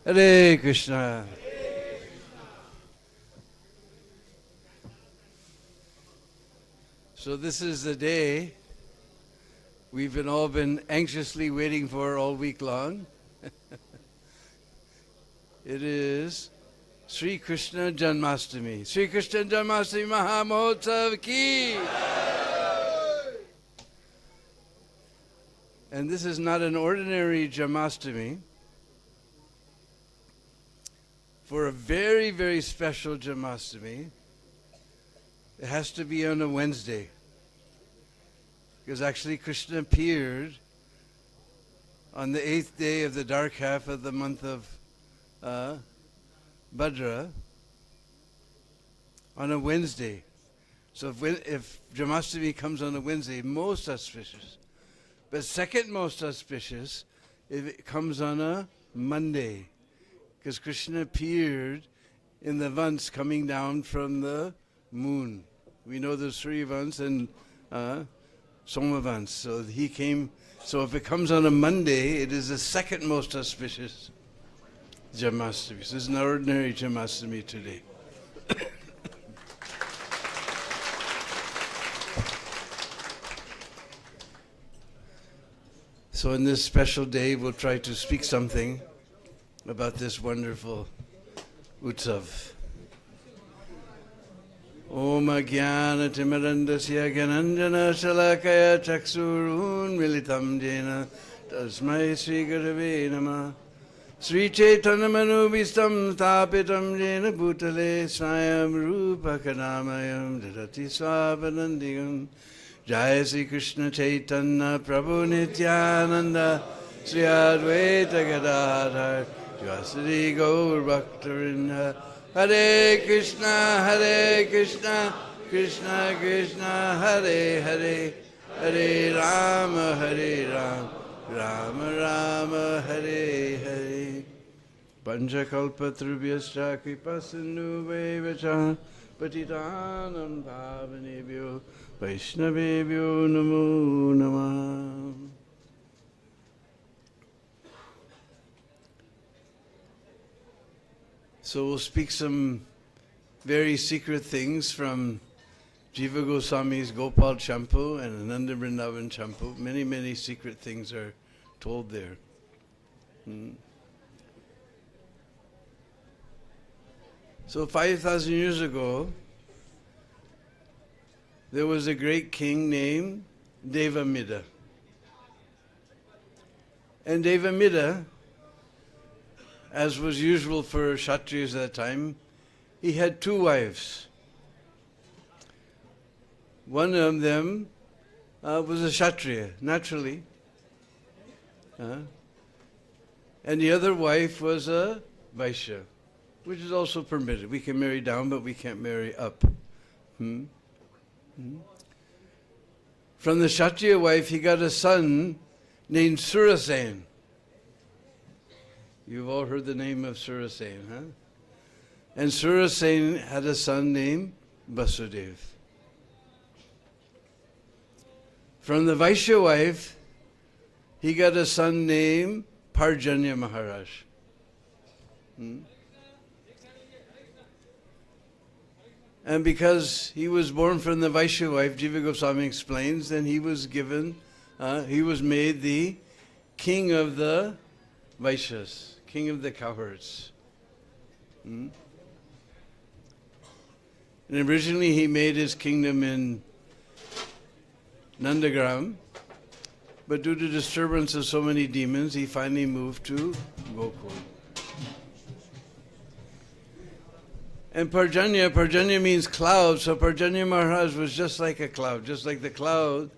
Hare Krishna. So this is the day we've all been anxiously waiting for all week long. It is Sri Krishna Janmashtami. Sri Krishna Janmashtami Maha Mahotsav Ki. And this is not an ordinary Janmashtami. For a very, very special Janmashtami, it has to be on a Wednesday. Because actually Krishna appeared on the 8th day of the dark half of the month of Bhadra on a Wednesday. So if Janmashtami comes on a Wednesday, most auspicious. But second most auspicious if it comes on a Monday. Because Krishna appeared in the Vans coming down from the moon. We know there's 3 Vans and Somavans. So he came. So if it comes on a Monday, it is the second most auspicious Janmashtami. So this is an ordinary Janmashtami today. So in this special day, we'll try to speak something about this wonderful Utsav. Om Jnana Timirandasya Gyananjana Shalakaya Chaksurun Militam Jena Tasmai Sri Gurave Namah Sri Chaitanya Manubhistam Thapitam Jena Bhutale Swayam Rupa Kanamayam Dadati Swavanandiyam Jai Sri Krishna Chaitanya Prabhu Nityananda Sri Advaita Gadadhar Vasudhi Gaur Bhaktarinda Hare Krishna, Krishna Krishna, Hare Hare, Hare Rama, Rama Rama, Hare Hare. Panchakalpatrubhyascha kripasindhu vacha patitanam pavanebhyo Vaishnavebhyo namo namah. So we'll speak some very secret things from Jiva Goswami's Gopal Champu and Ananda Vrindavan Champu. Many, many secret things are told there. So 5,000 years ago, there was a great king named Devamida. And Devamida, as was usual for Kshatriyas at that time, he had 2 wives. One of them was a Kshatriya, naturally. And the other wife was a Vaishya, which is also permitted. We can marry down, but we can't marry up. From the Kshatriya wife, he got a son named Surasen. You've all heard the name of Surasen, huh? And Surasen had a son named Vasudev. From the Vaishya wife, he got a son named Parjanya Maharaj. And because he was born from the Vaishya wife, Jiva Goswami explains, then he was given, he was made the king of the Vaishyas. King of the cowherds. And originally he made his kingdom in Nandagram, but due to disturbance of so many demons, he finally moved to Gokul. And Parjanya means cloud, so Parjanya Maharaj was just like a cloud, just like the cloud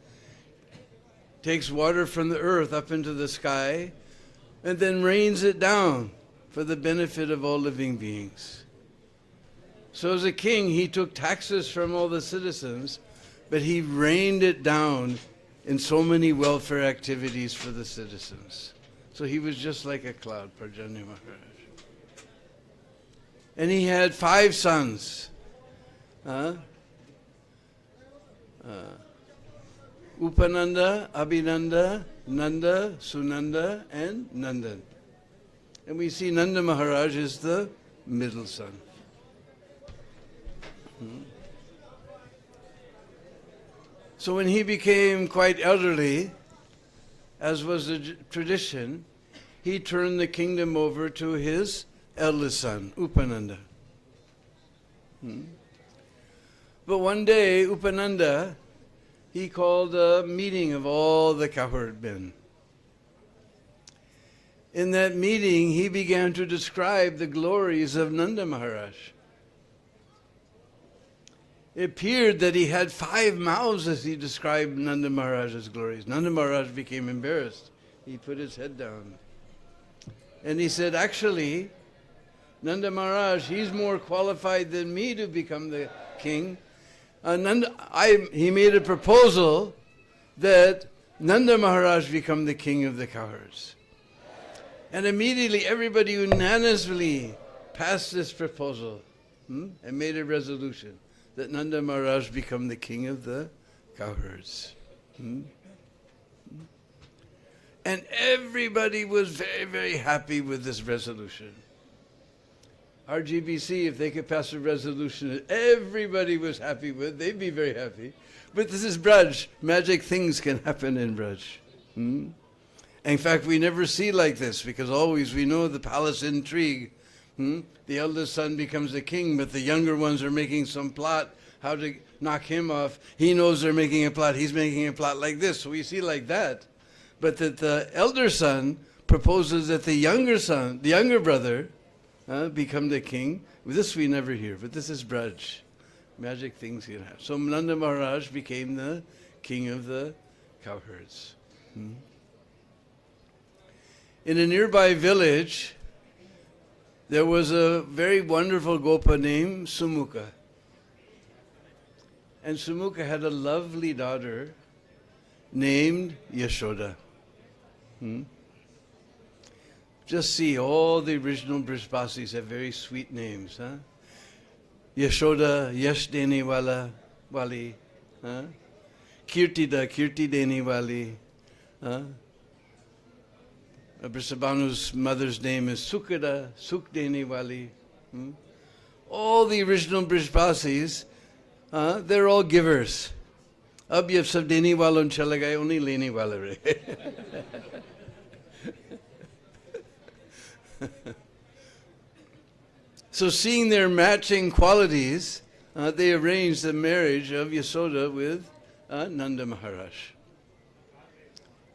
takes water from the earth up into the sky, and then rains it down for the benefit of all living beings. So as a king, he took taxes from all the citizens, but he rained it down in so many welfare activities for the citizens. So he was just like a cloud, Parjanya Maharaj. And he had 5 sons. Upananda, Abhinanda, Nanda, Sunanda, and Nandan. And we see Nanda Maharaj is the middle son. So when he became quite elderly, as was the tradition, he turned the kingdom over to his eldest son, Upananda. But one day, Upananda, he called a meeting of all the cowherd men. In that meeting, he began to describe the glories of Nanda Maharaj. It appeared that he had 5 mouths as he described Nanda Maharaj's glories. Nanda Maharaj became embarrassed. He put his head down. And he said, actually, Nanda Maharaj, he's more qualified than me to become the king. He made a proposal that Nanda Maharaj become the king of the cowherds. And immediately everybody unanimously passed this proposal and made a resolution that Nanda Maharaj become the king of the cowherds. And everybody was very, very happy with this resolution. RGBC, if they could pass a resolution that everybody was happy with, they'd be very happy. But this is Braj. Magic things can happen in Braj. In fact, we never see like this, because always we know the palace intrigue. The eldest son becomes the king, but the younger ones are making some plot how to knock him off. He knows they're making a plot. He's making a plot like this. So we see like that. But that the elder son proposes that the younger son, the younger brother, become the king. This we never hear, but this is Braj. Magic things can happen. So Nanda Maharaj became the king of the cowherds. In a nearby village, there was a very wonderful Gopa named Sumukha. And Sumukha had a lovely daughter named Yashoda. Just see, all the original Brijbasis have very sweet names. Yashoda, Yash Dene Wali. Kirtida, Kirti Dene Wali. Brisabhanu's mother's name is Sukhada, Sukh Dene Wali. All the original Brijbasis, they're all givers. Ab ye sab dene walon chala gaye, only lene wala rahe. So seeing their matching qualities, they arranged the marriage of Yasoda with Nanda Maharaj.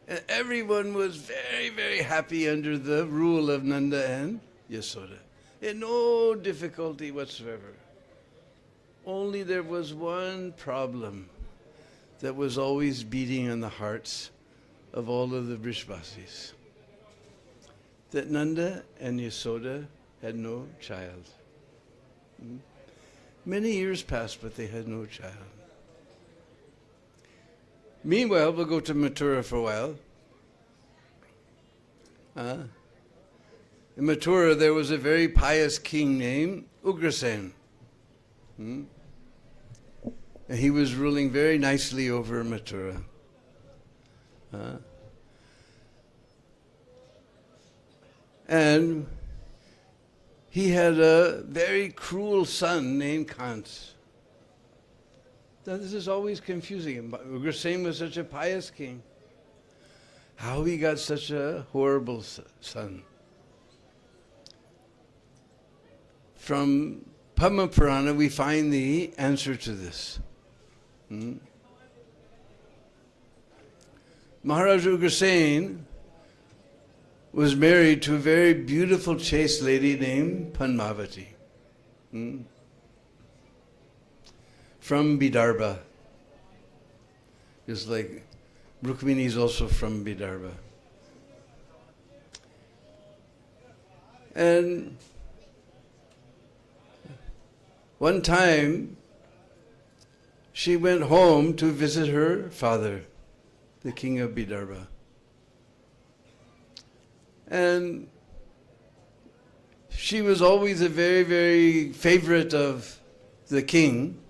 And everyone was very, very happy under the rule of Nanda and Yasoda. And no difficulty whatsoever. Only there was one problem that was always beating on the hearts of all of the Brijbasis. That Nanda and Yasoda had no child. Many years passed, but they had no child. Meanwhile, we'll go to Mathura for a while. In Mathura, there was a very pious king named Ugrasen. And he was ruling very nicely over Mathura. And he had a very cruel son named Kans. Now, this is always confusing him. Ugrasen was such a pious king. How he got such a horrible son? From Padma Purana, we find the answer to this. Maharaj Ugrasen was married to a very beautiful chaste lady named Padmavati. From Vidarbha. Just like Rukmini is also from Vidarbha. And one time, she went home to visit her father, the king of Vidarbha. And she was always a very, very favorite of the king,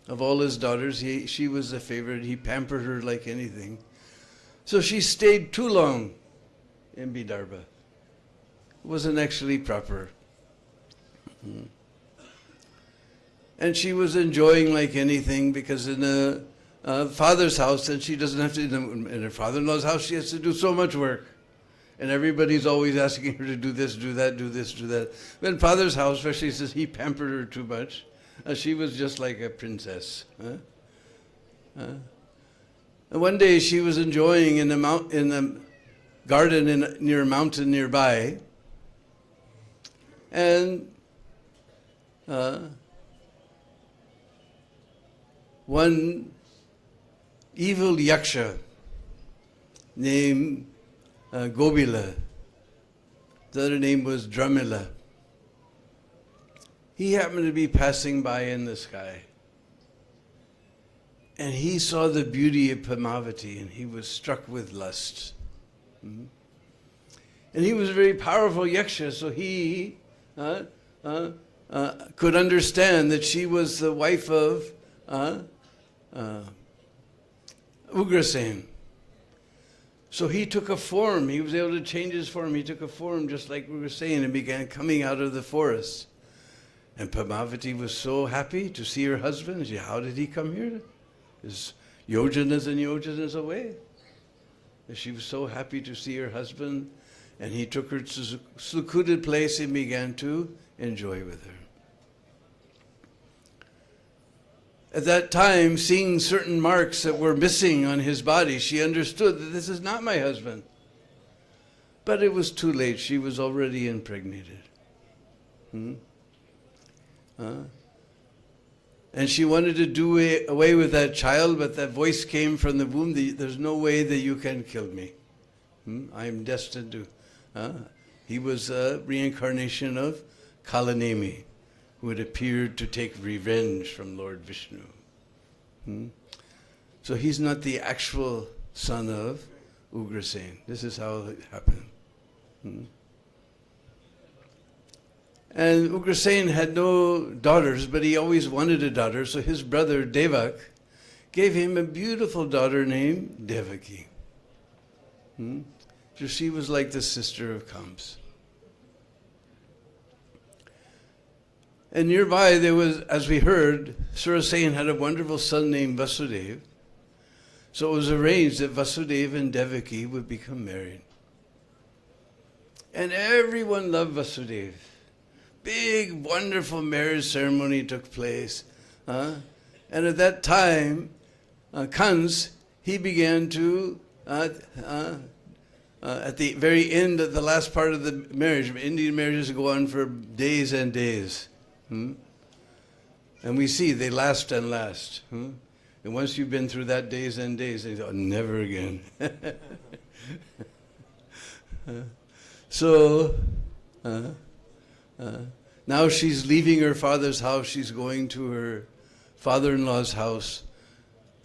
of all his daughters. She was a favorite. He pampered her like anything. So she stayed too long in Vidarbha. wasn't actually proper. And she was enjoying like anything, because in a father's house, then she doesn't have to, in her father-in-law's house, she has to do so much work. And everybody's always asking her to do this, do that, do this, do that. But in father's house, especially, says he pampered her too much. She was just like a princess. And one day she was enjoying in a garden near a mountain nearby, and one evil yaksha named Gobila, the other name was Dramila. He happened to be passing by in the sky. And he saw the beauty of Padmavati, and he was struck with lust. And he was a very powerful yaksha, so he could understand that she was the wife of Ugrasen. So he took a form. He was able to change his form. He took a form just like we were saying, and began coming out of the forest. And Padmavati was so happy to see her husband. She said, how did he come here? His yojanas and yojanas away. And she was so happy to see her husband, and he took her to a secluded place and began to enjoy with her. At that time, seeing certain marks that were missing on his body, she understood that this is not my husband. But it was too late. She was already impregnated. And she wanted to do away with that child, but that voice came from the womb, there's no way that you can kill me. I am destined to. He was a reincarnation of Kalanemi, who had appeared to take revenge from Lord Vishnu. So he's not the actual son of Ugrasen. This is how it happened. And Ugrasen had no daughters, but he always wanted a daughter, so his brother Devak gave him a beautiful daughter named Devaki. So she was like the sister of Kamsa. And nearby there was, as we heard, Surasen had a wonderful son named Vasudeva. So it was arranged that Vasudeva and Devaki would become married. And everyone loved Vasudeva. Big, wonderful marriage ceremony took place. And at that time, Kansa, he began to, at the very end of the last part of the marriage, Indian marriages go on for days and days. And we see they last and last. And once you've been through that days and days, they say, oh, never again. So, now she's leaving her father's house. She's going to her father-in-law's house.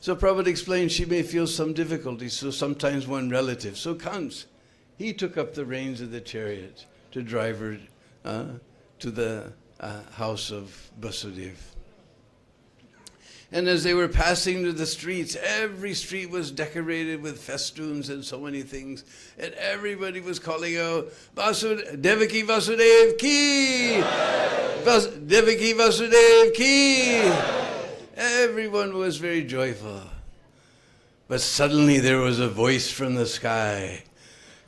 So Prabhupada explained she may feel some difficulty, so sometimes one relative. So Kansa, he took up the reins of the chariot to drive her to the house of Vasudeva. And as they were passing to the streets, every street was decorated with festoons and so many things. And everybody was calling out, Devaki Vasudeva ki! Devaki Vasudeva ki! Everyone was very joyful. But suddenly there was a voice from the sky.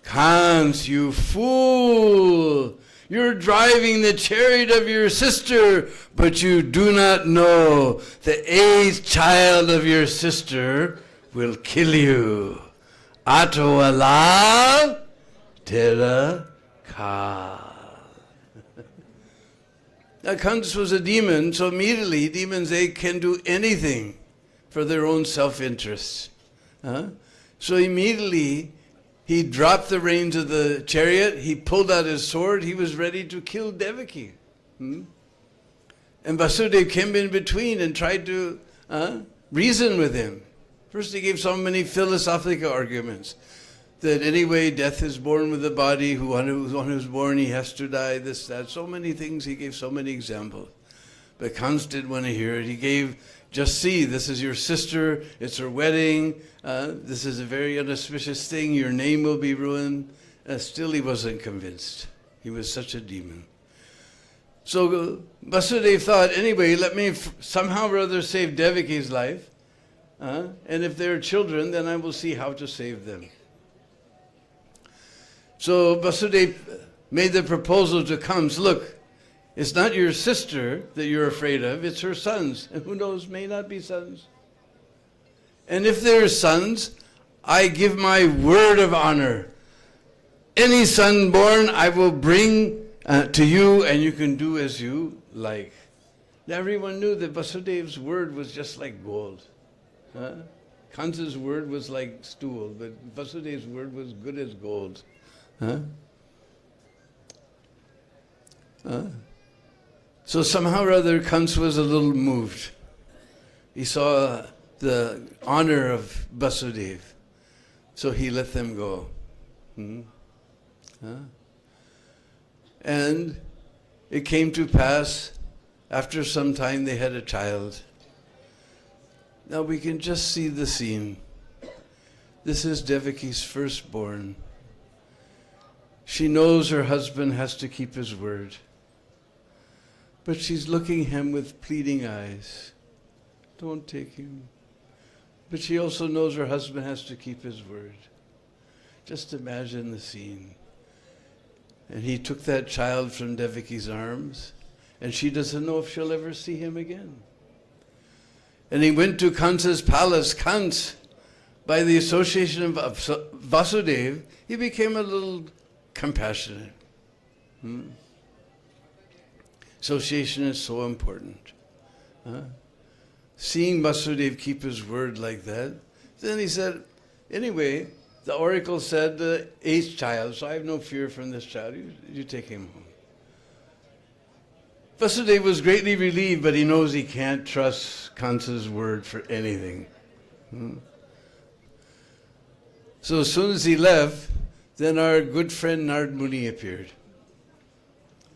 Kansa, you fool! You're driving the chariot of your sister, but you do not know the eighth child of your sister will kill you. Ato ala tera ka. Now Kansa was a demon, so immediately demons, they can do anything for their own self-interest. So immediately he dropped the reins of the chariot, he pulled out his sword, he was ready to kill Devaki. And Vasudeva came in between and tried to reason with him. First he gave so many philosophical arguments. That anyway, death is born with the body, one who's born, he has to die, this, that. So many things, he gave so many examples. But Kansa didn't want to hear it. He gave, just see, this is your sister, it's her wedding, this is a very inauspicious thing, your name will be ruined. Still he wasn't convinced. He was such a demon. So Vasudeva thought, anyway, let me somehow or other save Devaki's life. And if they're children, then I will see how to save them. So Vasudeva made the proposal to Kans, look, it's not your sister that you're afraid of, it's her sons. And who knows, may not be sons. And if they're sons, I give my word of honor. Any son born I will bring to you, and you can do as you like. Now everyone knew that Vasudeva's word was just like gold. Kansa's word was like stool, but Vasudeva's word was good as gold. So somehow or other, Kansa was a little moved. He saw the honor of Vasudeva, so he let them go. And it came to pass, after some time they had a child. Now we can just see the scene. This is Devaki's firstborn. She knows her husband has to keep his word, but she's looking at him with pleading eyes. Don't take him. But she also knows her husband has to keep his word. Just imagine the scene. And he took that child from Devaki's arms, and she doesn't know if she'll ever see him again. And he went to Kansa's palace. Kans, by the association of Vasudeva, he became a little compassionate. Association is so important. Seeing Vasudeva keep his word like that, then he said, anyway, the oracle said the 8th child, so I have no fear from this child. You take him home. Vasudeva was greatly relieved, but he knows he can't trust Kansa's word for anything. So as soon as he left, then our good friend Nard Muni appeared.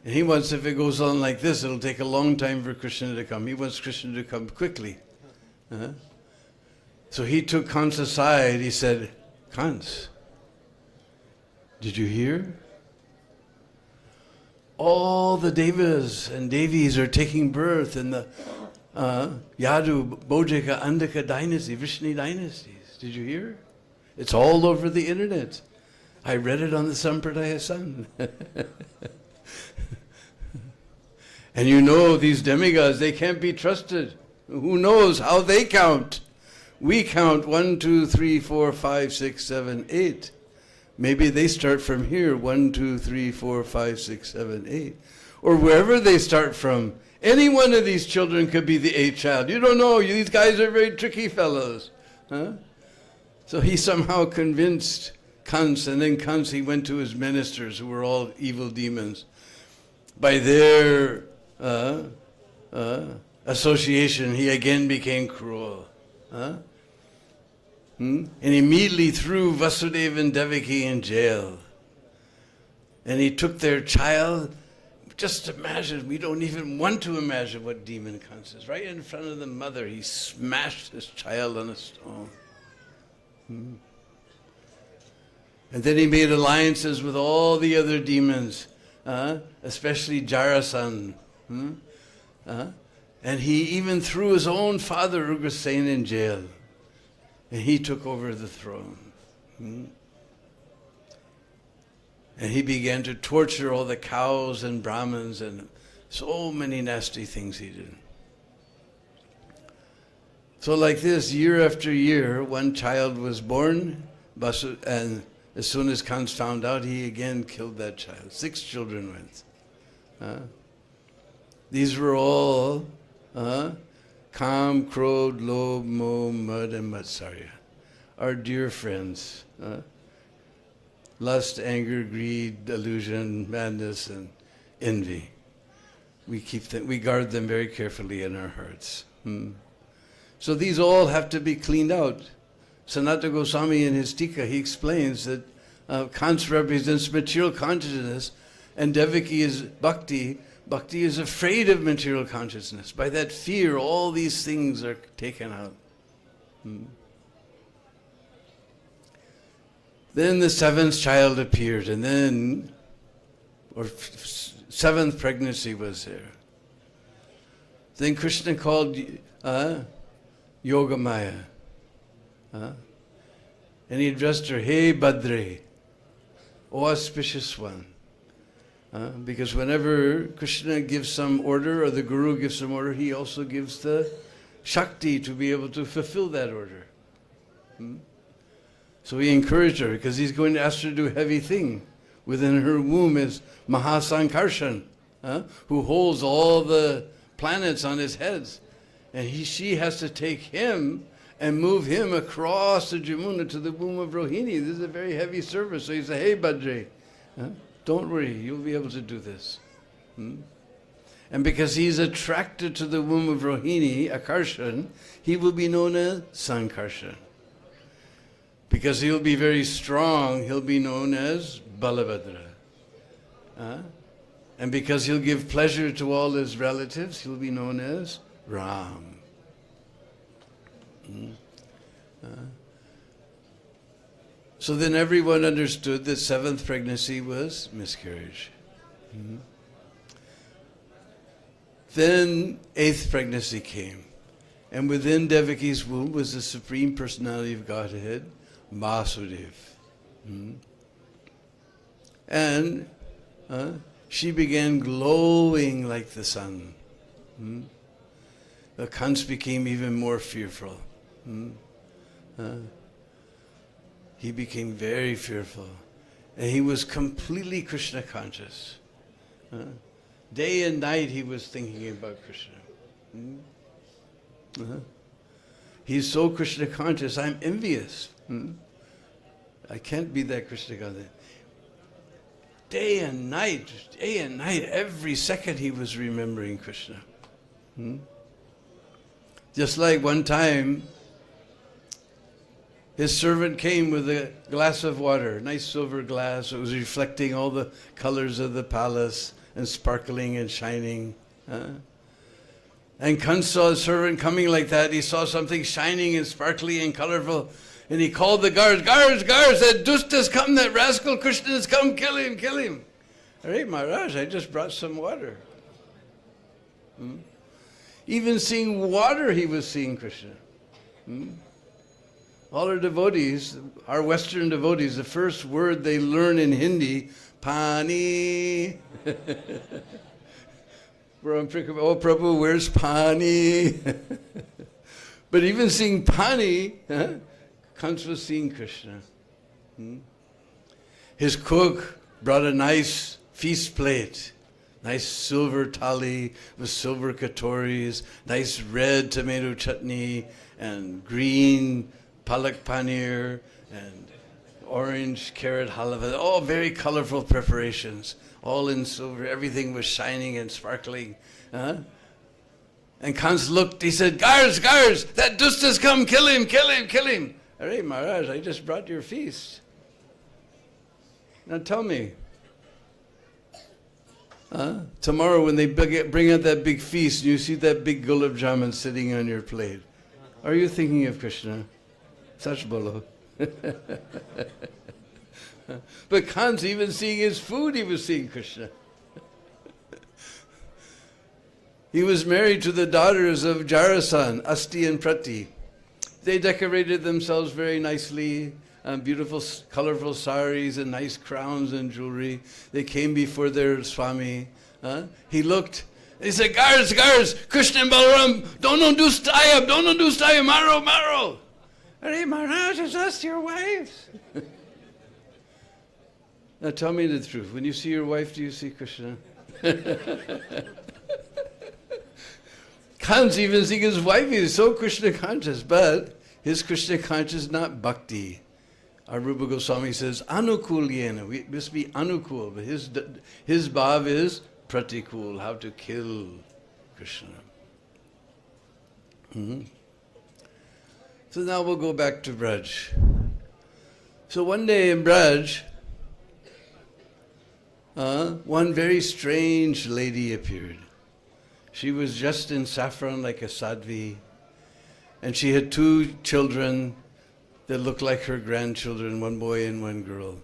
And he wants, if it goes on like this, it'll take a long time for Krishna to come. He wants Krishna to come quickly. So he took Kans aside. He said, Kans, did you hear? All the devas and devis are taking birth in the Yadu, Bojika, Andaka dynasty, Vrishni dynasties. Did you hear? It's all over the internet. I read it on the Sampradaya Sun. And you know, these demigods, they can't be trusted. Who knows how they count? We count 1, 2, 3, 4, 5, 6, 7, 8. Maybe they start from here, 1, 2, 3, 4, 5, 6, 7, 8. Or wherever they start from. Any one of these children could be the 8th child. You don't know. These guys are very tricky fellows. So he somehow convinced Kans, and then Kans, he went to his ministers, who were all evil demons. By their association, he again became cruel. And immediately threw Vasudeva and Devaki in jail. And he took their child. Just imagine, we don't even want to imagine what demon Kans is. Right in front of the mother, he smashed his child on a stone. And then he made alliances with all the other demons, especially Jarasan. And he even threw his own father, Ugrasen, in jail. And he took over the throne. And he began to torture all the cows and Brahmins, and so many nasty things he did. So like this, year after year, one child was born, and as soon as Kans found out, he again killed that child. 6 children went. These were all Kam, Krodh, Lobh, Moh, Mad, and Matsarya. Our dear friends. Lust, anger, greed, delusion, madness, and envy. We keep them, we guard them very carefully in our hearts. So these all have to be cleaned out. Sanatana Goswami in his Tika, he explains that Kans represents material consciousness, and Devaki is bhakti. Bhakti is afraid of material consciousness. By that fear, all these things are taken out. Then the 7th child appeared, and then or seventh pregnancy was there. Then Krishna called Yogamaya. And he addressed her, "Hey Badre, O auspicious one." Because whenever Krishna gives some order, or the Guru gives some order, he also gives the Shakti to be able to fulfill that order. So he encouraged her, because he's going to ask her to do a heavy thing. Within her womb is Mahasankarshan, who holds all the planets on his heads. And she has to take him and move him across the Jamuna to the womb of Rohini. This is a very heavy service. So he said, "Hey Badre, don't worry, you'll be able to do this." And because he's attracted to the womb of Rohini, Akarshan, he will be known as Sankarshan. Because he'll be very strong, he'll be known as Balabhadra. And because he'll give pleasure to all his relatives, he'll be known as Ram. So then everyone understood that seventh pregnancy was miscarriage. Then eighth pregnancy came. And within Devaki's womb was the Supreme Personality of Godhead, Vasudev. And she began glowing like the sun. The Kans became even more fearful. He became very fearful. And he was completely Krishna conscious. Day and night he was thinking about Krishna. He's so Krishna conscious, I'm envious. I can't be that Krishna conscious. Day and night, every second he was remembering Krishna. Just like one time, his servant came with a glass of water, nice silver glass. It was reflecting all the colors of the palace and sparkling and shining. And Kans saw the servant coming like that. He saw something shining and sparkly and colorful. And he called the guards, "Guards, that dust has come, that rascal Krishna has come, kill him, kill him." "Hey Maharaj, I just brought some water." Even seeing water, he was seeing Krishna. All our devotees, our Western devotees, the first word they learn in Hindi, Pani. Oh Prabhu, where's Pani? But even seeing Pani, Kans was seeing Krishna. His cook brought a nice feast plate, nice silver thali with silver katoris, nice red tomato chutney, and green palak paneer, and orange carrot halva, all very colorful preparations, all in silver. Everything was shining and sparkling. And Kans looked, he said, guards, that dust has come, kill him, kill him, kill him. Hey Maharaj, I just brought your feast. Now tell me, tomorrow when they bring out that big feast and you see that big gulab jamun sitting on your plate, are you thinking of Krishna? Sach bolo. But Kans, even seeing his food, he was seeing Krishna. He was married to the daughters of Jarasan, Asti and Prati. They decorated themselves very nicely, beautiful, colorful saris and nice crowns and jewelry. They came before their Swami. He looked, he said, guards, Krishna and Balaram, don't do staya, maro. Hare Maharaj, is that your wives? Now tell me the truth. When you see your wife, do you see Krishna? Kans even seeing his wife, he is so Krishna conscious, but his Krishna conscious is not bhakti. Our Rupa Goswami says, anukulyena, we must be anukul, but his bhav is pratikul, how to kill Krishna. So now we'll go back to Braj. So one day in Braj, one very strange lady appeared. She was dressed in saffron like a sadhvi, and she had two children that looked like her grandchildren, one boy and one girl.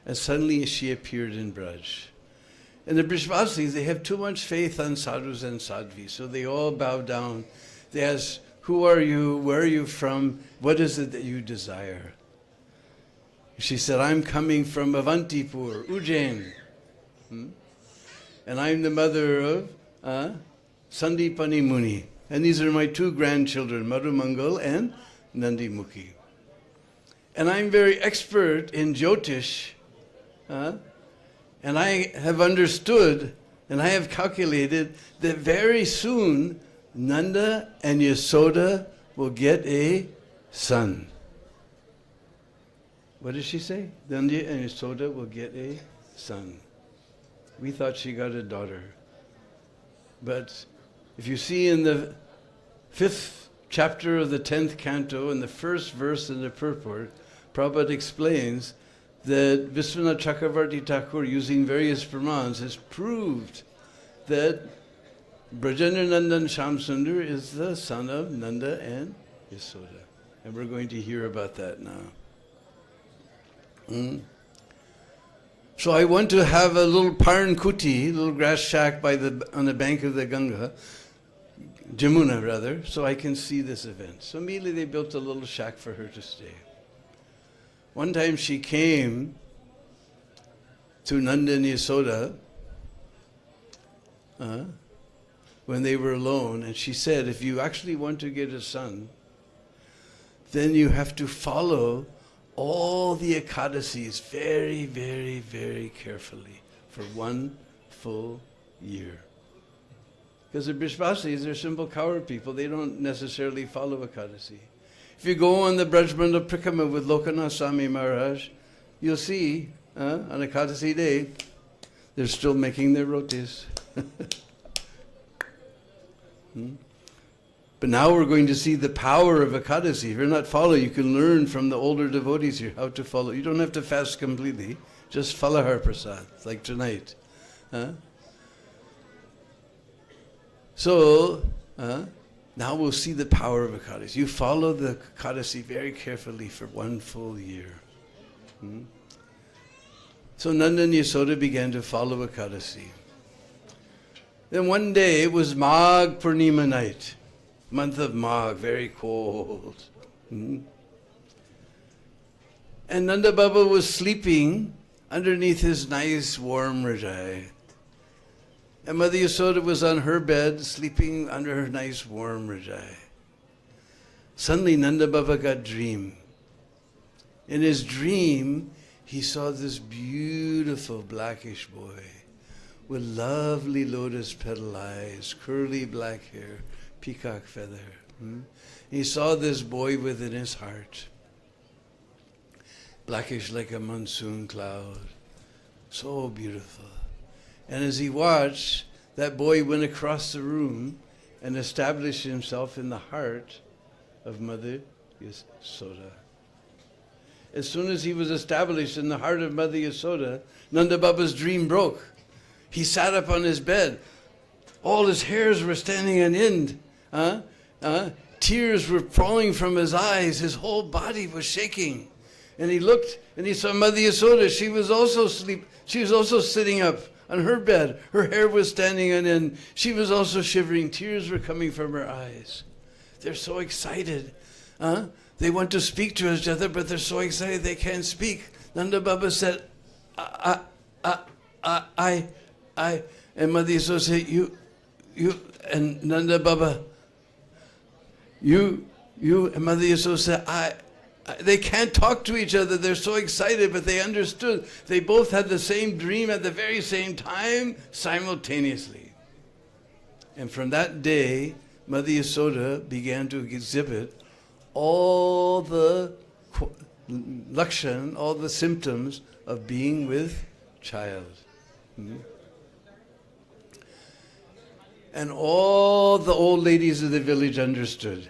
And suddenly she appeared in Braj. And the Brishvasis, they have too much faith on sadhus and sadhvis, so they all bow down. They ask, who are you? Where are you from? What is it that you desire? She said, I'm coming from Avantipur, Ujjain. And I'm the mother of Sandipani Muni. And these are my two grandchildren, Madhumangal and Nandimukhi. And I'm very expert in Jyotish. And I have understood and I have calculated that very soon Nanda and Yasoda will get a son. What did she say? Nanda and Yasoda will get a son. We thought she got a daughter. But if you see in the 5th chapter of the 10th canto, in the first verse in the purport, Prabhupada explains that Vishwanath Chakravarti Thakur, using various pramans, has proved that Brajendra Nandan Shamsundar is the son of Nanda and Yasoda. And we're going to hear about that now. So I want to have a little Paran Kuti, little grass shack on the bank of the Ganga, Jamuna rather, so I can see this event. So immediately they built a little shack for her to stay. One time she came to Nanda and Yasoda when they were alone, and she said, if you actually want to get a son, then you have to follow all the Ekadasis very, very, very carefully for 1 full year. Because the Brishvasis are simple coward people. They don't necessarily follow Ekadasi. If you go on the Brajmanda Prikrama with Lokanath Swami Maharaj, you'll see on Ekadasi day, they're still making their rotis. But now we're going to see the power of Ekadasi. If you're not following, you can learn from the older devotees here how to follow. You don't have to fast completely. Just follow Har Prasad, like tonight. So, now we'll see the power of Ekadasi. You follow the Ekadasi very carefully for 1 full year. So Nanda and Yasoda began to follow Ekadasi. Then one day, it was Magh Purnima night, month of Magh, very cold. And Nanda Baba was sleeping underneath his nice warm rajai. And Mother Yasoda was on her bed, sleeping under her nice warm rajai. Suddenly Nanda Baba got a dream. In his dream, he saw this beautiful blackish boy with lovely lotus petal eyes, curly black hair, peacock feather. He saw this boy within his heart, blackish like a monsoon cloud, so beautiful. And as he watched, that boy went across the room and established himself in the heart of Mother Yasoda. As soon as he was established in the heart of Mother Yasoda, Nanda Baba's dream broke. He sat up on his bed. All his hairs were standing on end. Tears were falling from his eyes. His whole body was shaking. And he looked and he saw Mother Yasoda. She was also asleep. She was also sitting up on her bed. Her hair was standing on end. She was also shivering. Tears were coming from her eyes. They're so excited. They want to speak to each other, but they're so excited they can't speak. Nanda Baba said, I, and Mother Yasoda said, you, and Nanda Baba, you, and Mother Yasoda said, they can't talk to each other. They're so excited, but they understood. They both had the same dream at the very same time, simultaneously. And from that day, Mother Yasoda began to exhibit all the lakshan, all the symptoms of being with child. And all the old ladies of the village understood.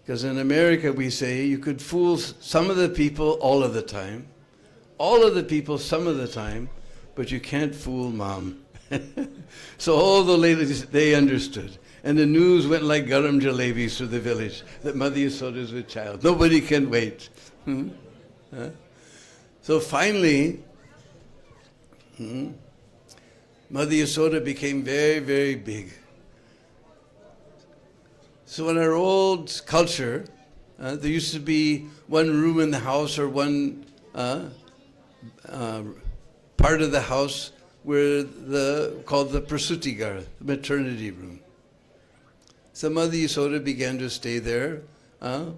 Because in America we say you could fool some of the people all of the time, all of the people some of the time, but you can't fool mom. So all the ladies, they understood. And the news went like garam jalebis through the village that Mother Yasoda is with child. Nobody can wait. So finally, Mother Yasoda became very, very big. So in our old culture, there used to be one room in the house or one part of the house where called the Prasutigar, the maternity room. So Mother Yasoda began to stay there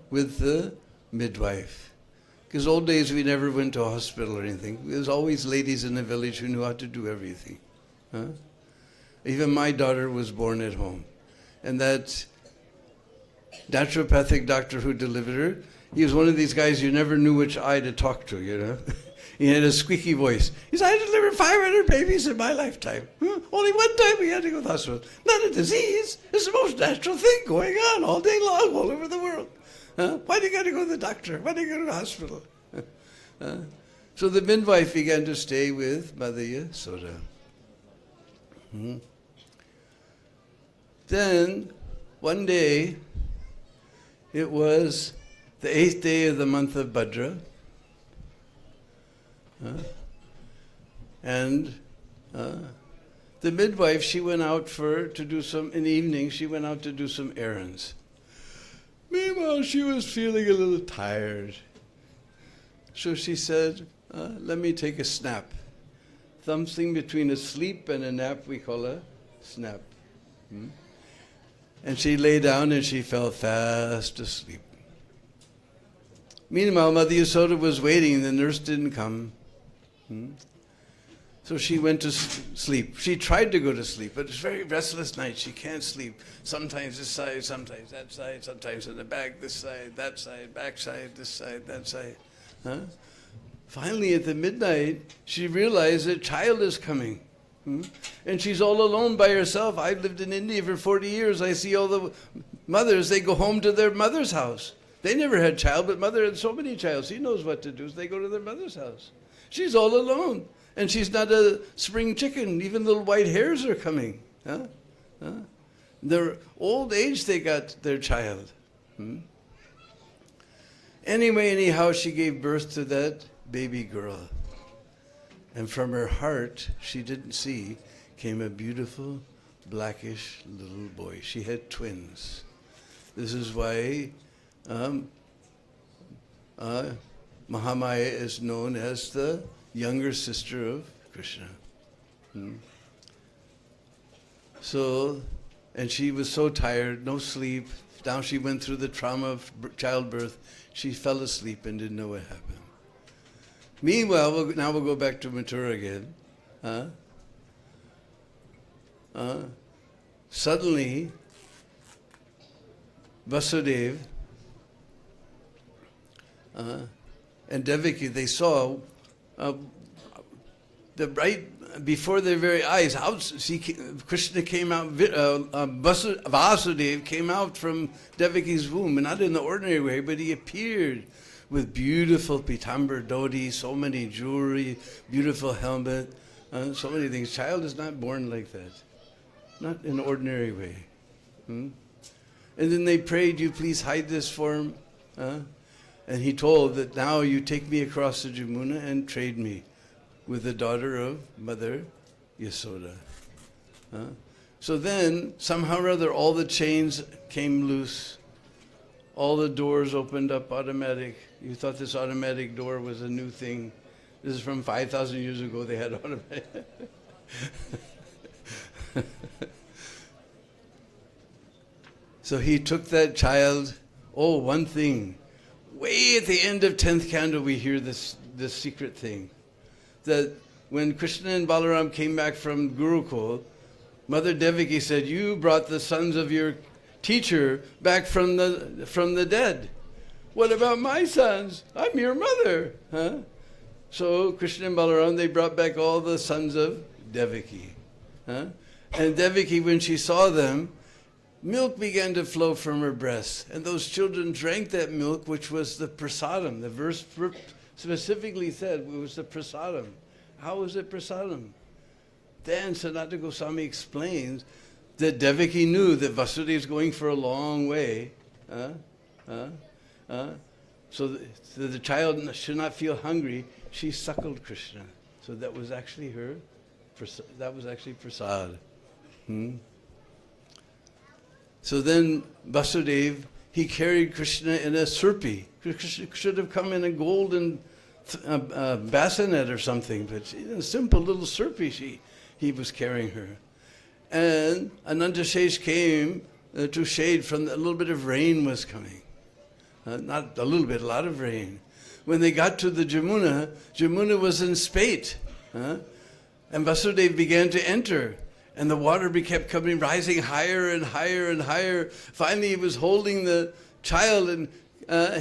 with the midwife. Because old days we never went to a hospital or anything. There was always ladies in the village who knew how to do everything. Even my daughter was born at home. And that naturopathic doctor who delivered her, he was one of these guys you never knew which eye to talk to, you know. He had a squeaky voice. He said, I delivered 500 babies in my lifetime. Only one time we had to go to the hospital. Not a disease. It's the most natural thing going on all day long, all over the world. Why do you got to go to the doctor? Why do you go to the hospital? So the midwife began to stay with Mother Yasoda. Then, one day, it was the 8th day of the month of Bhadra, and the midwife, she went out in the evening, she went out to do some errands. Meanwhile, she was feeling a little tired. So she said, let me take a snap. Something between a sleep and a nap we call a snap. And she lay down and she fell fast asleep. Meanwhile, Mother Yasoda was waiting and the nurse didn't come. So she went to sleep. She tried to go to sleep, but it's a very restless night. She can't sleep. Sometimes this side, sometimes that side, sometimes in the back, this side, that side, back side, this side, that side. Finally, at the midnight, she realized that child is coming. And she's all alone by herself. I've lived in India for 40 years. I see all the mothers, they go home to their mother's house. They never had child, but mother had so many child. She knows what to do, so they go to their mother's house. She's all alone. And she's not a spring chicken. Even little white hairs are coming. Their old age, they got their child. Anyhow, she gave birth to that baby girl. And from her heart, she didn't see, came a beautiful, blackish little boy. She had twins. This is why Mahamaya is known as the younger sister of Krishna. So, and she was so tired, no sleep. Now she went through the trauma of childbirth. She fell asleep and didn't know what happened. Meanwhile, now we'll go back to Mathura again. Suddenly, Vasudeva and Devaki, they saw right before their very eyes, Krishna came out, Vasudeva came out from Devaki's womb, and not in the ordinary way, but he appeared with beautiful pitambar dhoti, so many jewelry, beautiful helmet, so many things. Child is not born like that, not in an ordinary way. And then they prayed, you please hide this for him. And he told that now you take me across the Jamuna and trade me with the daughter of Mother Yasoda. So then, somehow or other, all the chains came loose. All the doors opened up automatic. You thought this automatic door was a new thing. This is from 5,000 years ago, they had automatic. So he took that child. Oh, one thing. Way at the end of 10th canto, we hear this secret thing. That when Krishna and Balaram came back from Gurukul, Mother Devaki said, you brought the sons of your teacher back from the dead. What about my sons? I'm your mother. So Krishna and Balaram, they brought back all the sons of Devaki. And Devaki, when she saw them, milk began to flow from her breasts. And those children drank that milk, which was the prasadam. The verse specifically said it was the prasadam. How was it prasadam? Then Sanatana Goswami explains that Devaki knew that Vasudeva is going for a long way. So the child should not feel hungry. She suckled Krishna. So that was actually her That was actually prasad. So then Vasudeva, he carried Krishna in a surpi. Krishna should have come in a golden bassinet or something, but in a simple little surpi he was carrying her. And Anantashesh came to shade from a little bit of rain was coming. Not a little bit, a lot of rain. When they got to the Jamuna, Jamuna was in spate. And Vasudeva began to enter. And the water kept coming, rising higher and higher and higher. Finally, he was holding the child and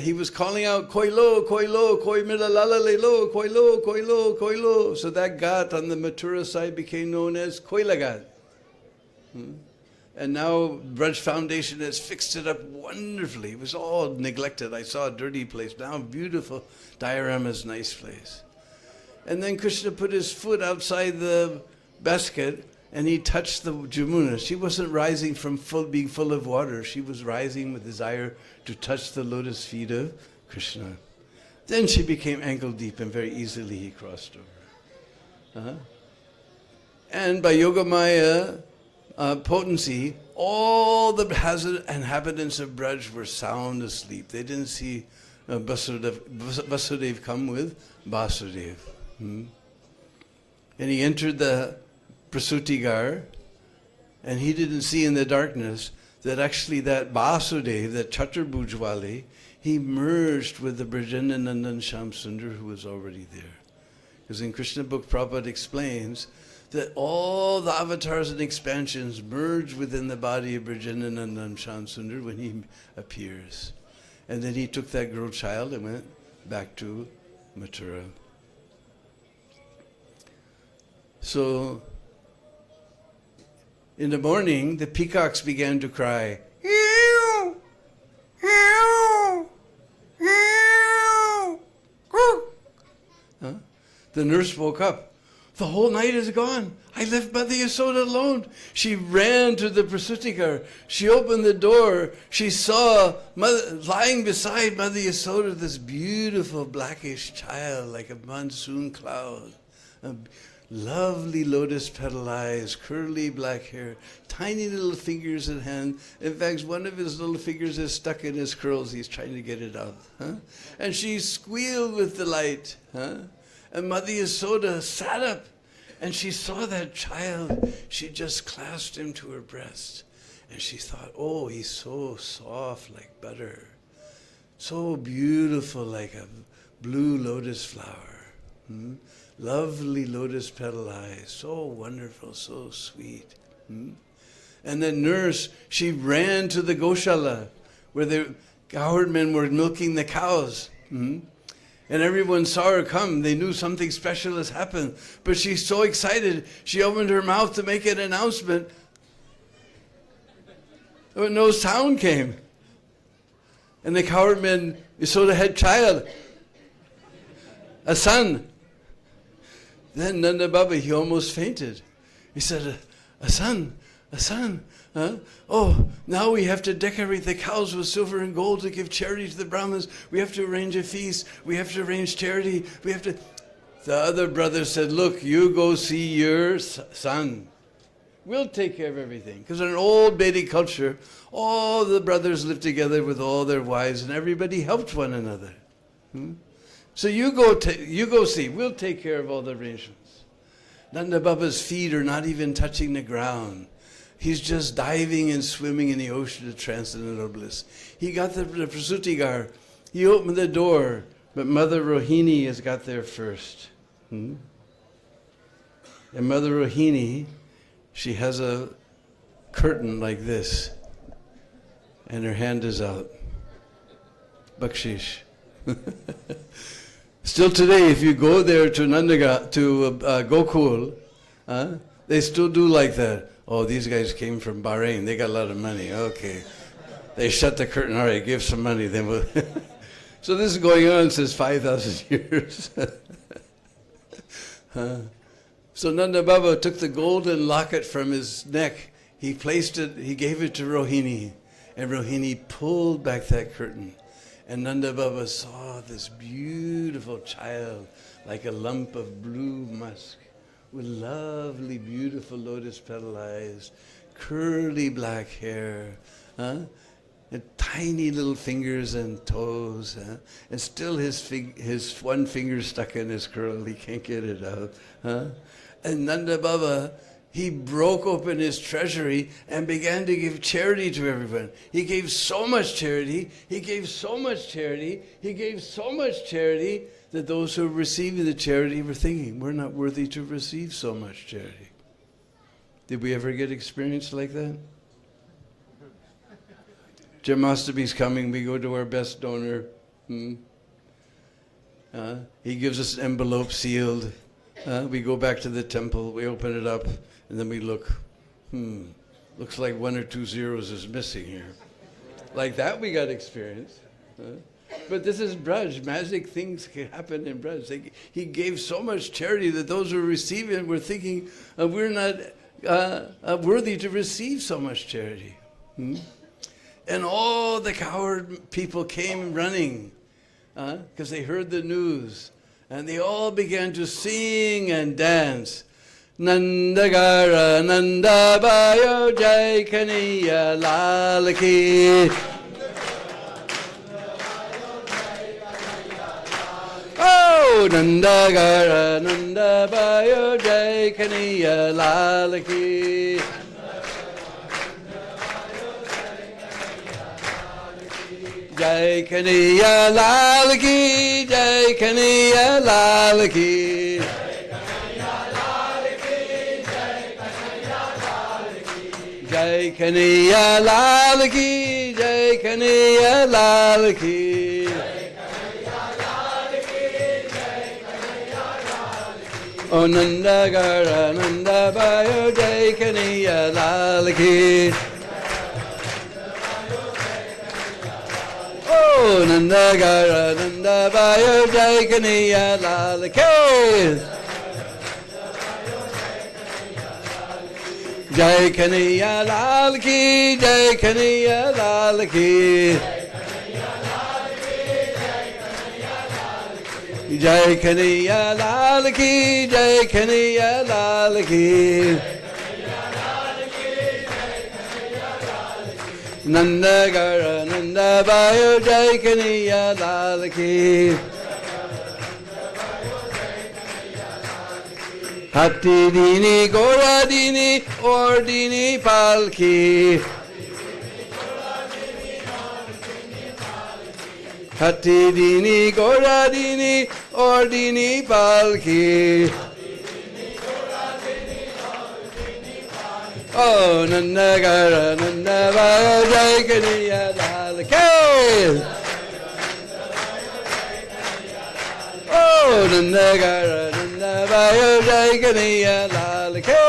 he was calling out, koi lo, koi lo, koi mila lala le lo, koi lo, koi lo, koi lo. So that ghat on the Mathura side became known as Koila Ghat. And now Braj Foundation has fixed it up wonderfully. It was all neglected. I saw a dirty place. Now beautiful diorama's nice place. And then Krishna put his foot outside the basket and he touched the Jamuna. She wasn't rising from being full of water. She was rising with desire to touch the lotus feet of Krishna. Then she became ankle deep and very easily he crossed over. And by Yogamaya potency, all the inhabitants of Braj were sound asleep. They didn't see Vasudeva come with Vasudeva. And he entered the Prasutigar, and he didn't see in the darkness that actually that Vasudeva, that Chaturbhujwali, he merged with the Brajananandan Shyam Sundar who was already there. Because in Krishna book, Prabhupada explains that all the avatars and expansions merge within the body of Brajananandan Shyam Sundar when he appears. And then he took that girl child and went back to Mathura. So, in the morning, the peacocks began to cry. Ew! Ew! Ew! The nurse woke up. The whole night is gone. I left Mother Yasoda alone. She ran to the Prasutikar. She opened the door. She saw lying beside Mother Yasoda this beautiful blackish child like a monsoon cloud. Lovely lotus petal eyes, curly black hair, tiny little fingers and hands. In fact, one of his little fingers is stuck in his curls. He's trying to get it out. And she squealed with delight. And Mother Yasoda sat up and she saw that child. She just clasped him to her breast. And she thought, oh, he's so soft like butter. So beautiful like a blue lotus flower. Lovely lotus petal eyes, so wonderful, so sweet. And the nurse, she ran to the Goshala where the cowherd men were milking the cows. And everyone saw her come. They knew something special has happened. But she's so excited, she opened her mouth to make an announcement. But no sound came. And the cowherd men, Yasoda had child, a son. Then Nanda Baba, he almost fainted. He said, a son, huh? Oh, now we have to decorate the cows with silver and gold to give charity to the Brahmins. We have to arrange a feast. We have to arrange charity. We have to... The other brother said, look, you go see your son. We'll take care of everything. Because in an old Vedic culture, all the brothers lived together with all their wives and everybody helped one another. So you go see. We'll take care of all the arrangements. Nanda Baba's feet are not even touching the ground. He's just diving and swimming in the ocean of transcendental bliss. He got the Prasutigar. He opened the door, but Mother Rohini has got there first. And Mother Rohini, she has a curtain like this, and her hand is out. Bakshish. Still today, if you go there to Gokul, they still do like that. Oh, these guys came from Bahrain. They got a lot of money. Okay. They shut the curtain. All right, give some money. Then we'll So this is going on since 5,000 years. So Nanda Baba took the golden locket from his neck. He placed it, he gave it to Rohini. And Rohini pulled back that curtain. And Nanda Baba saw this beautiful child like a lump of blue musk with lovely, beautiful lotus petal eyes, curly black hair, and tiny little fingers and toes, and still his one finger stuck in his curl, he can't get it out. And Nanda Baba, he broke open his treasury and began to give charity to everyone. He gave so much charity, he gave so much charity, he gave so much charity that those who were receiving the charity were thinking, we're not worthy to receive so much charity. Did we ever get experience like that? Janmashtami's coming, we go to our best donor. He gives us an envelope sealed. We go back to the temple, we open it up, and then we look. Looks like 1 or 2 zeros is missing here. Like that we got experience. But this is Braj. Magic things can happen in Braj. He gave so much charity that those who receive it were thinking, we're not worthy to receive so much charity. And all the coward people came running because they heard the news. And they all began to sing and dance. Nandagara Nanda Bayo Jai Kaniya Lalaki. Oh, Nandagara Nanda Bayo Jai Kaniya Lalaki. Jai Kaniya Lal Ki, Jai Kaniya Lal Ki. Jai Kaniya Lal Ki, Jai Kaniya Lal Ki. O Nanda Gara Nanda Bayo Jai Kaniya Lal Ki. Oh, Nanda Gara Nanda Bayo Jai Kaniya Lal Ki. Jai Kaniya Lal Ki, Jai Kaniya Lal Ki. Jai Kaniya Lal Ki, Jai Kaniya Lal Ki. Nanda Gara Nanda Bayo Jai Kaniya Lal Ki. Hatti Dini Gora Dini Or Dini Palki. Hatti Dini Gora Dini Or Dini Palki. Oh, Nanda Gara Nanda Bayo Jai Kaniya Lal Ki. Oh, Nanda Gara Nanda Bayo Jai Kaniya Lal Ki.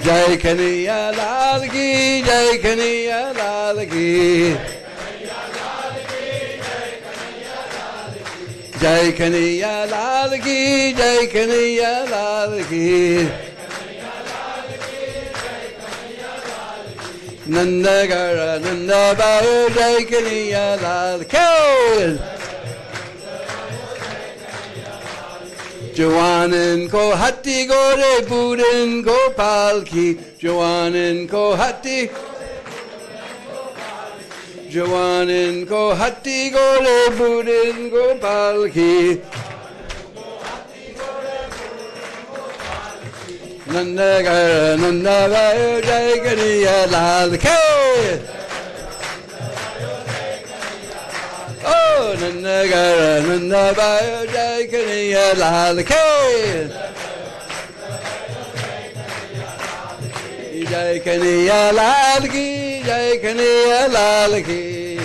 Jai Kaniya Lal Ki, Jai Kaniya Lal Ki. Jai Kaniya Lal Ki, Jai Kaniya Lal Ki. Nanda Gara Nanda Bayo Jai Kaniya Lal Ki. Jawanan ko hatti gore budan ko palki. Jawanan ko hatti. Jawanan ko hatti gore budan ko palki. Nanda Gara Nanda Bayo Jai Kaniya Lal Ki. Oh, Nanda Gara Nanda Bayo Jai Kaniya Lal Ki. Jai Kaniya Lal Ki, Jai Kaniya Lal Ki.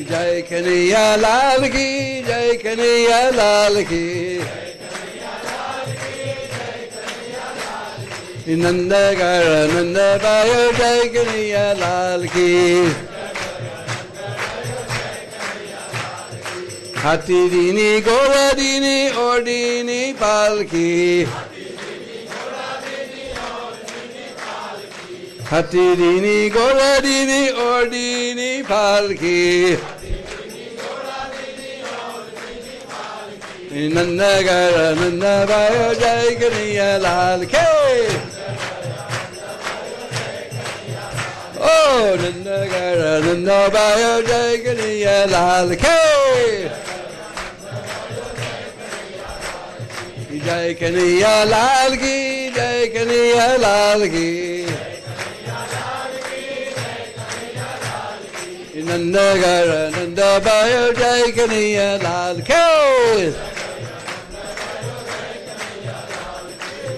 Jai Kaniya Lal Ki, Jai Kaniya Lal Ki. Nanda Gara Nanda Bayo Jai Kaniya Lal Ki. Hatti Dini Gora Dini Or Dini Palki. Hatti Dini Gora Dini Or Dini Palki. Nandagara Nandabayo Jai Kaniya Lal Ke. Oh, Nandagara Nandabayo Jai Kaniya Lal Ke. Jai Kaniya Lal Ki, Jai Kaniya Lal Ki. Nandagara Nandabayo Jai Kaniya Lal Ke.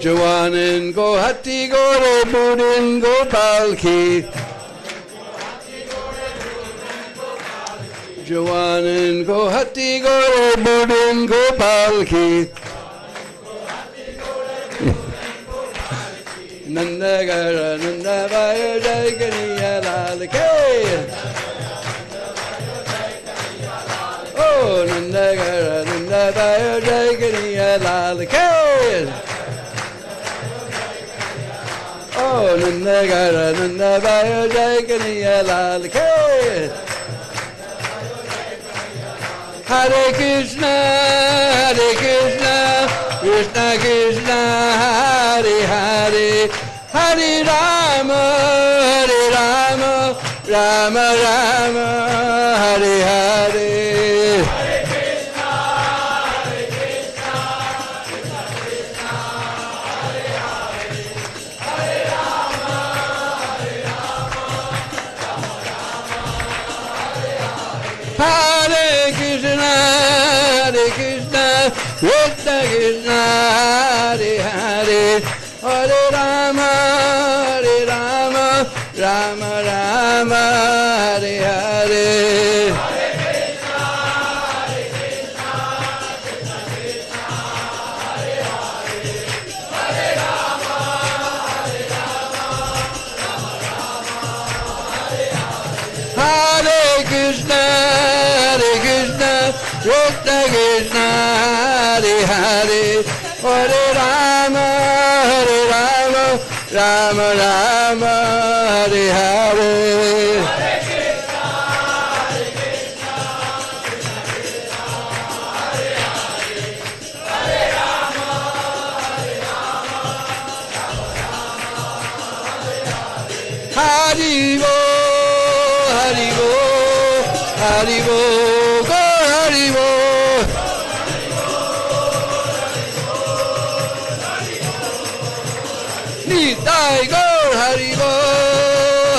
Jawanin go hati gore budin go palki. Jawanin go hati gore budin go palki. Nandagara Nandabayo Jai Kaniya Lal Ke. Oh, Nandagara Nandabayo Jai Kaniya Lal Ke. Oh, Nandagara Nandabayo Jai Kaniya Lal Ke. Hare Krishna, Hare Krishna, Krishna Krishna, Hare Hare, Hare Rama, Hare Rama, Rama Rama, Hare Hare. Hare Krishna, Hare Krishna, Krishna Krishna, Hare Hare, Hare Rama, Hare Rama, Rama Rama, Hare Hare. Hare Krishna, Hare Krishna, Krishna Krishna, Hare Hare, Hare Rama, Hare Rama, Rama Rama, Hare Hare. Hare Krishna, Hare Krishna, Krishna Krishna, Hare Hare, Hare Rama, Hare Rama, Rama Rama, Hare Hare. Hare Krishna, Hare Krishna, Krishna Krishna, Hare Hare, Hare Rama, Hare Rama, Rama Rama, Hare Hare. Haribo, Haribo, Haribo, Go Haribo. Nitai Go Haribo,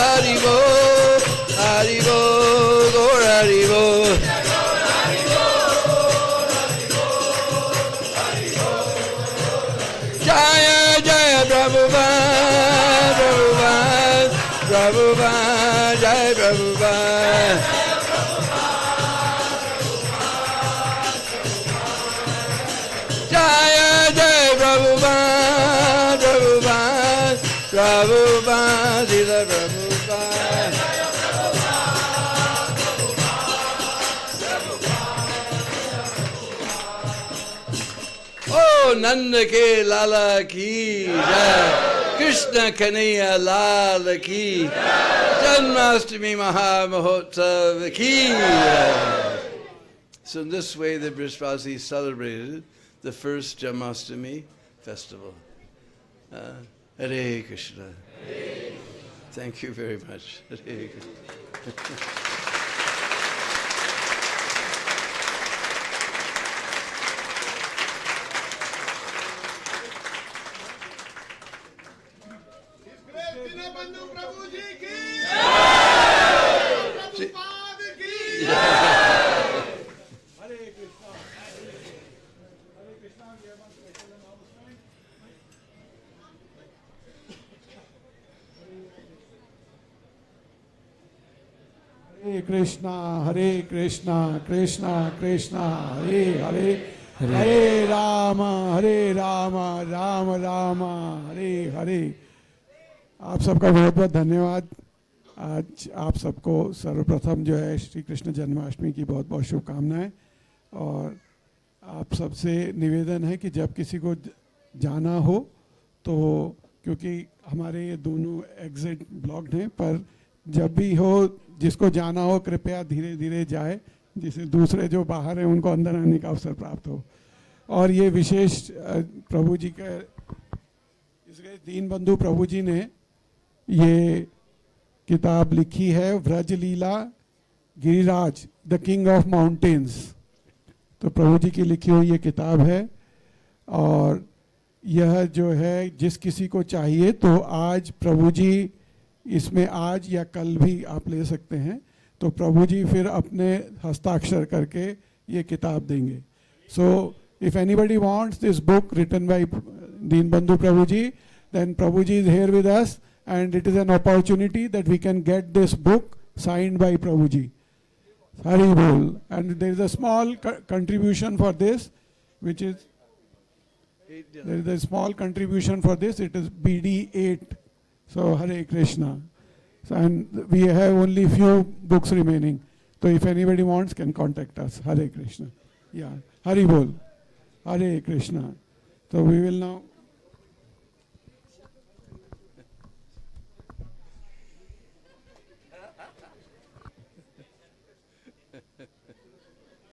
Haribo, Haribo, Go Haribo. Jaya Jaya Prabhupada, Prabhupada, Prabhupada, Jaya Prabhupada. Jaya Jaya Prabhupada, Prabhupada, Prabhupada, Srila Prabhupada. Oh, Nanda ke Lala ki Jai, Krishna Kanhaiya Lal ki Janmashtami Maha Mahotsav ki Jai. So in this way the Brishvasis celebrated the first Janmashtami festival. Hare Krishna. Hare. Thank you very much. Hare Krishna. Bandhu Prabhu ji ki Prabhupada ki Hare Krishna. Hare Krishna. Hare Krishna, Hare Krishna, Krishna Krishna, Hare Hare, Hare Rama, Rama Rama, Hare Hare. आप सबका बहुत बहुत धन्यवाद। आज आप सबको सर्वप्रथम जो है श्री कृष्ण जन्माष्टमी की बहुत बहुत शुभकामनाएं। और आप सबसे निवेदन है कि जब किसी को जाना हो तो, क्योंकि हमारे ये दोनों एग्जिट ब्लॉक्ड हैं, पर जब भी हो जिसको जाना हो कृपया धीरे धीरे जाए, जिससे दूसरे जो बाहर हैं उनको अंदर आने का अवसर प्राप्त हो। और ये विशेष प्रभु जी का, इसके दीन बंधु प्रभु जी ने ये किताब लिखी है, Vraj Leela Giriraj the king of mountains. तो प्रभु जी की लिखी हुई ये किताब है, और यह जो है जिस किसी को चाहिए तो आज प्रभु जी इसमें आज या कल भी आप ले सकते हैं। तो प्रभु जी फिर अपने हस्ताक्षर करके ये किताब देंगे। So if anybody wants this book written by Deen Bandhu Prabhu ji, then Prabhuji is here with us, and it is an opportunity that we can get this book signed by Prabhuji. Hari Bol. And there is a small contribution for this, which is, there is a small contribution for this, it is BD 8. So Hare Krishna. So, and we have only few books remaining. So if anybody wants, can contact us. Hare Krishna. Yeah. Hari Bol. Hare Krishna. So we will now